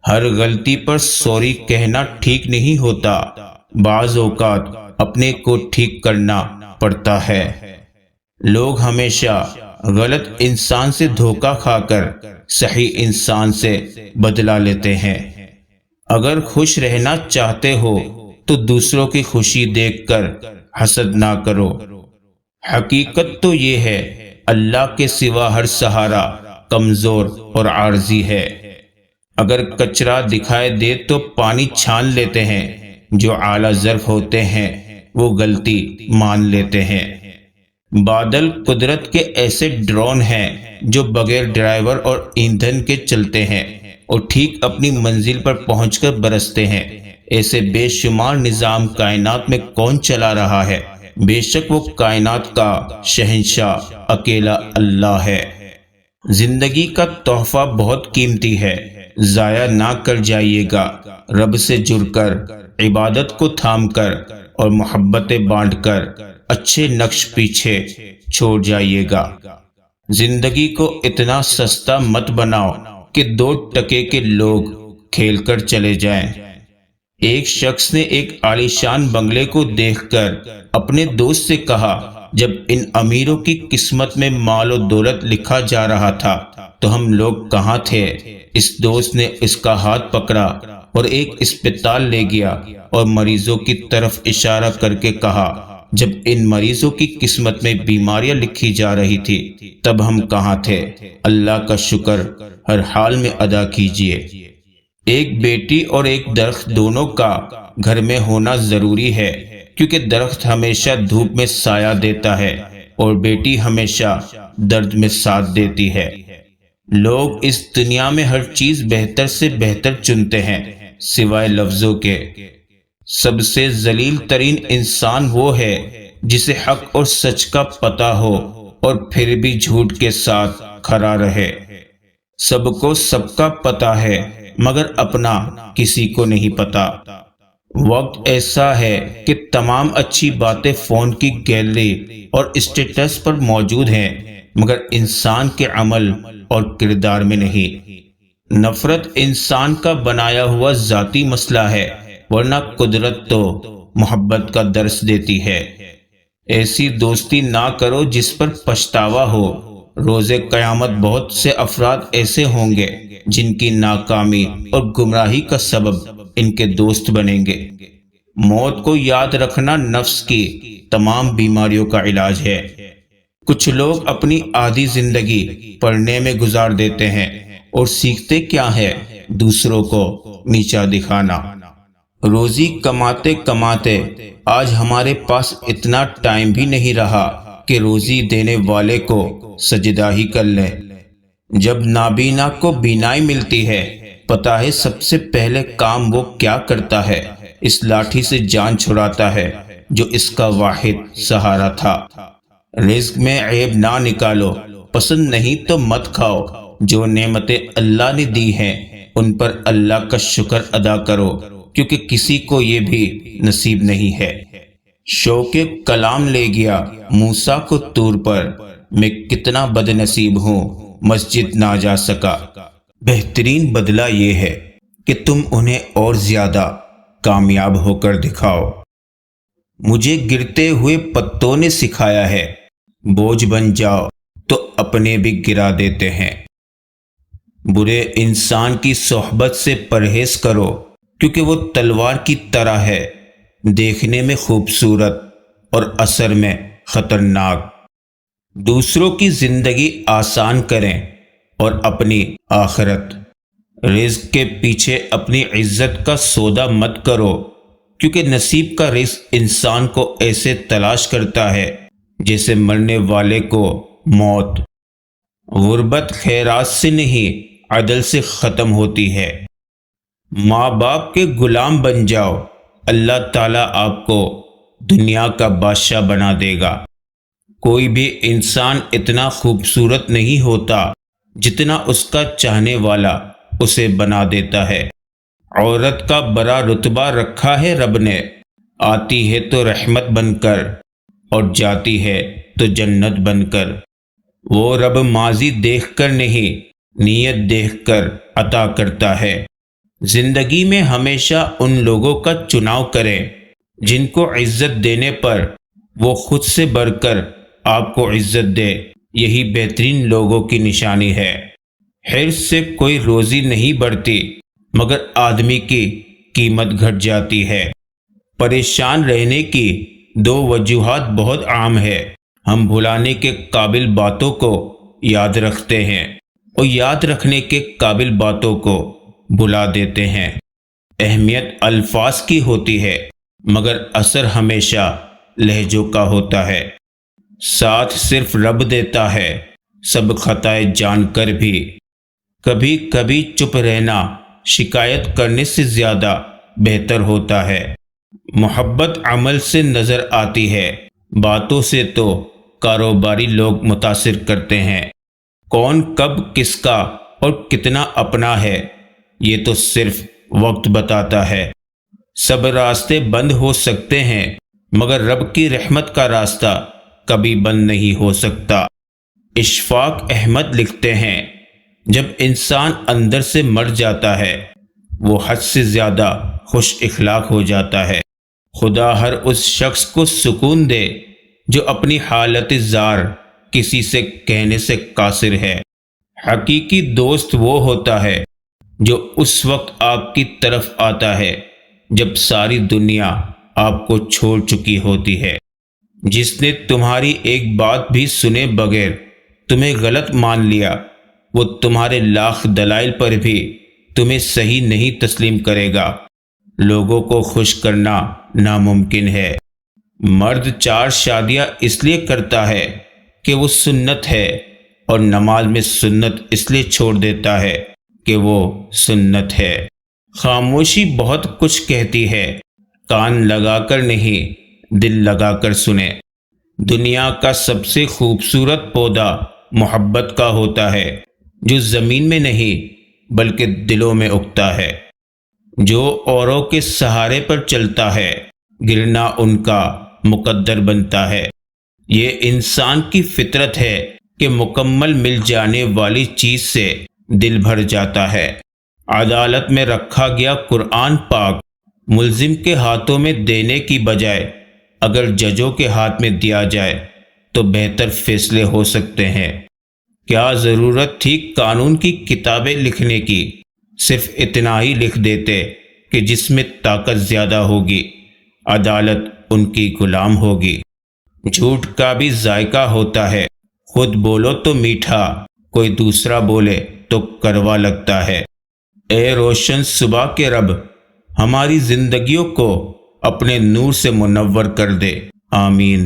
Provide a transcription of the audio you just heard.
ہر غلطی پر سوری کہنا ٹھیک نہیں ہوتا، بعض اوقات اپنے کو ٹھیک کرنا پڑتا ہے۔ لوگ ہمیشہ غلط انسان سے دھوکہ کھا کر صحیح انسان سے بدلہ لیتے ہیں۔ اگر خوش رہنا چاہتے ہو تو دوسروں کی خوشی دیکھ کر حسد نہ کرو۔ حقیقت تو یہ ہے، اللہ کے سوا ہر سہارا کمزور اور عارضی ہے۔ اگر کچرا دکھائی دے تو پانی چھان لیتے ہیں، جو اعلیٰ ظرف ہوتے ہیں وہ غلطی مان لیتے ہیں۔ بادل قدرت کے ایسے ڈرون ہیں جو بغیر ڈرائیور اور ایندھن کے چلتے ہیں اور ٹھیک اپنی منزل پر پہنچ کر برستے ہیں۔ ایسے بے شمار نظام کائنات میں کون چلا رہا ہے؟ بے شک وہ کائنات کا شہنشاہ اکیلا اللہ ہے۔ زندگی کا تحفہ بہت قیمتی ہے، ضائع نہ کر جائیے گا۔ رب سے جڑ کر، عبادت کو تھام کر اور محبتیں بانٹ کر اچھے نقش پیچھے چھوڑ جائیے گا۔ زندگی کو اتنا سستا مت بناؤ کہ 2 ٹکے کے لوگ کھیل کر چلے جائیں۔ ایک شخص نے ایک عالیشان بنگلے کو دیکھ کر اپنے دوست سے کہا، جب ان امیروں کی قسمت میں مال و دولت لکھا جا رہا تھا تو ہم لوگ کہاں تھے؟ اس دوست نے اس کا ہاتھ پکڑا اور ایک اسپتال لے گیا اور مریضوں کی طرف اشارہ کر کے کہا، جب ان مریضوں کی قسمت میں بیماریاں لکھی جا رہی تھی تب ہم کہاں تھے؟ اللہ کا شکر ہر حال میں ادا کیجیے۔ ایک بیٹی اور ایک درخت دونوں کا گھر میں ہونا ضروری ہے، کیونکہ درخت ہمیشہ دھوپ میں سایہ دیتا ہے اور بیٹی ہمیشہ درد میں ساتھ دیتی ہے۔ لوگ اس دنیا میں ہر چیز بہتر سے بہتر چنتے ہیں سوائے لفظوں کے۔ سب سے ذلیل ترین انسان وہ ہے جسے حق اور سچ کا پتہ ہو اور پھر بھی جھوٹ کے ساتھ کھڑا رہے۔ سب کو سب کا پتہ ہے مگر اپنا کسی کو نہیں پتہ۔ وقت ایسا ہے کہ تمام اچھی باتیں فون کی گیلری اور اسٹیٹس پر موجود ہیں مگر انسان کے عمل اور کردار میں نہیں۔ نفرت انسان کا بنایا ہوا ذاتی مسئلہ ہے، ورنہ قدرت تو محبت کا درس دیتی ہے۔ ایسی دوستی نہ کرو جس پر پچھتاوا ہو۔ روز قیامت بہت سے افراد ایسے ہوں گے جن کی ناکامی اور گمراہی کا سبب ان کے دوست بنیں گے۔ موت کو یاد رکھنا نفس کی تمام بیماریوں کا علاج ہے۔ کچھ لوگ اپنی آدھی زندگی پڑھنے میں گزار دیتے ہیں اور سیکھتے کیا ہے؟ دوسروں کو نیچا دکھانا۔ روزی کماتے کماتے آج ہمارے پاس اتنا ٹائم بھی نہیں رہا کہ روزی دینے والے کو سجدہ ہی کر لیں۔ جب نابینا کو بینائی ملتی ہے، پتہ ہے سب سے پہلے کام وہ کیا کرتا ہے؟ اس لاٹھی سے جان چھڑاتا ہے جو اس کا واحد سہارا تھا۔ رزق میں عیب نہ نکالو، پسند نہیں تو مت کھاؤ۔ جو نعمتیں اللہ نے دی ہیں ان پر اللہ کا شکر ادا کرو، کیونکہ کسی کو یہ بھی نصیب نہیں ہے۔ شوق کلام لے گیا موسیٰ کو طور پر، میں کتنا بد نصیب ہوں مسجد نہ جا سکا۔ بہترین بدلہ یہ ہے کہ تم انہیں اور زیادہ کامیاب ہو کر دکھاؤ۔ مجھے گرتے ہوئے پتوں نے سکھایا ہے، بوجھ بن جاؤ تو اپنے بھی گرا دیتے ہیں۔ برے انسان کی صحبت سے پرہیز کرو، کیونکہ وہ تلوار کی طرح ہے، دیکھنے میں خوبصورت اور اثر میں خطرناک۔ دوسروں کی زندگی آسان کریں اور اپنی آخرت۔ رزق کے پیچھے اپنی عزت کا سودا مت کرو، کیونکہ نصیب کا رزق انسان کو ایسے تلاش کرتا ہے جیسے مرنے والے کو موت۔ غربت خیرات سے نہیں عدل سے ختم ہوتی ہے۔ ماں باپ کے غلام بن جاؤ، اللہ تعالیٰ آپ کو دنیا کا بادشاہ بنا دے گا۔ کوئی بھی انسان اتنا خوبصورت نہیں ہوتا جتنا اس کا چاہنے والا اسے بنا دیتا ہے۔ عورت کا بڑا رتبہ رکھا ہے رب نے، آتی ہے تو رحمت بن کر اور جاتی ہے تو جنت بن کر۔ وہ رب ماضی دیکھ کر نہیں، نیت دیکھ کر عطا کرتا ہے۔ زندگی میں ہمیشہ ان لوگوں کا چناؤ کریں جن کو عزت دینے پر وہ خود سے بڑھ کر آپ کو عزت دے، یہی بہترین لوگوں کی نشانی ہے۔ حرص سے کوئی روزی نہیں بڑھتی، مگر آدمی کی قیمت گھٹ جاتی ہے۔ پریشان رہنے کی دو وجوہات بہت عام ہے۔ ہم بھلانے کے قابل باتوں کو یاد رکھتے ہیں اور یاد رکھنے کے قابل باتوں کو بھلا دیتے ہیں۔ اہمیت الفاظ کی ہوتی ہے، مگر اثر ہمیشہ لہجوں کا ہوتا ہے۔ ساتھ صرف رب دیتا ہے، سب خطائے جان کر بھی۔ کبھی کبھی چپ رہنا شکایت کرنے سے زیادہ بہتر ہوتا ہے۔ محبت عمل سے نظر آتی ہے، باتوں سے تو کاروباری لوگ متاثر کرتے ہیں۔ کون کب کس کا اور کتنا اپنا ہے، یہ تو صرف وقت بتاتا ہے۔ سب راستے بند ہو سکتے ہیں، مگر رب کی رحمت کا راستہ کبھی بند نہیں ہو سکتا۔ اشفاق احمد لکھتے ہیں، جب انسان اندر سے مر جاتا ہے، وہ حد سے زیادہ خوش اخلاق ہو جاتا ہے۔ خدا ہر اس شخص کو سکون دے جو اپنی حالت زار کسی سے کہنے سے قاصر ہے۔ حقیقی دوست وہ ہوتا ہے جو اس وقت آپ کی طرف آتا ہے جب ساری دنیا آپ کو چھوڑ چکی ہوتی ہے۔ جس نے تمہاری ایک بات بھی سنے بغیر تمہیں غلط مان لیا، وہ تمہارے لاکھ دلائل پر بھی تمہیں صحیح نہیں تسلیم کرے گا۔ لوگوں کو خوش کرنا ناممکن ہے۔ مرد 4 شادیاں اس لیے کرتا ہے کہ وہ سنت ہے، اور نماز میں سنت اس لیے چھوڑ دیتا ہے کہ وہ سنت ہے۔ خاموشی بہت کچھ کہتی ہے، کان لگا کر نہیں، دل لگا کر سنیں۔ دنیا کا سب سے خوبصورت پودا محبت کا ہوتا ہے، جو زمین میں نہیں بلکہ دلوں میں اگتا ہے۔ جو اوروں کے سہارے پر چلتا ہے، گرنا ان کا مقدر بنتا ہے۔ یہ انسان کی فطرت ہے کہ مکمل مل جانے والی چیز سے دل بھر جاتا ہے۔ عدالت میں رکھا گیا قرآن پاک ملزم کے ہاتھوں میں دینے کی بجائے اگر ججوں کے ہاتھ میں دیا جائے تو بہتر فیصلے ہو سکتے ہیں۔ کیا ضرورت تھی قانون کی کتابیں لکھنے کی؟ صرف اتنا ہی لکھ دیتے کہ جس میں طاقت زیادہ ہوگی، عدالت ان کی غلام ہوگی۔ جھوٹ کا بھی ذائقہ ہوتا ہے، خود بولو تو میٹھا، کوئی دوسرا بولے تو کڑوا لگتا ہے۔ اے روشن صبح کے رب، ہماری زندگیوں کو اپنے نور سے منور کر دے، آمین۔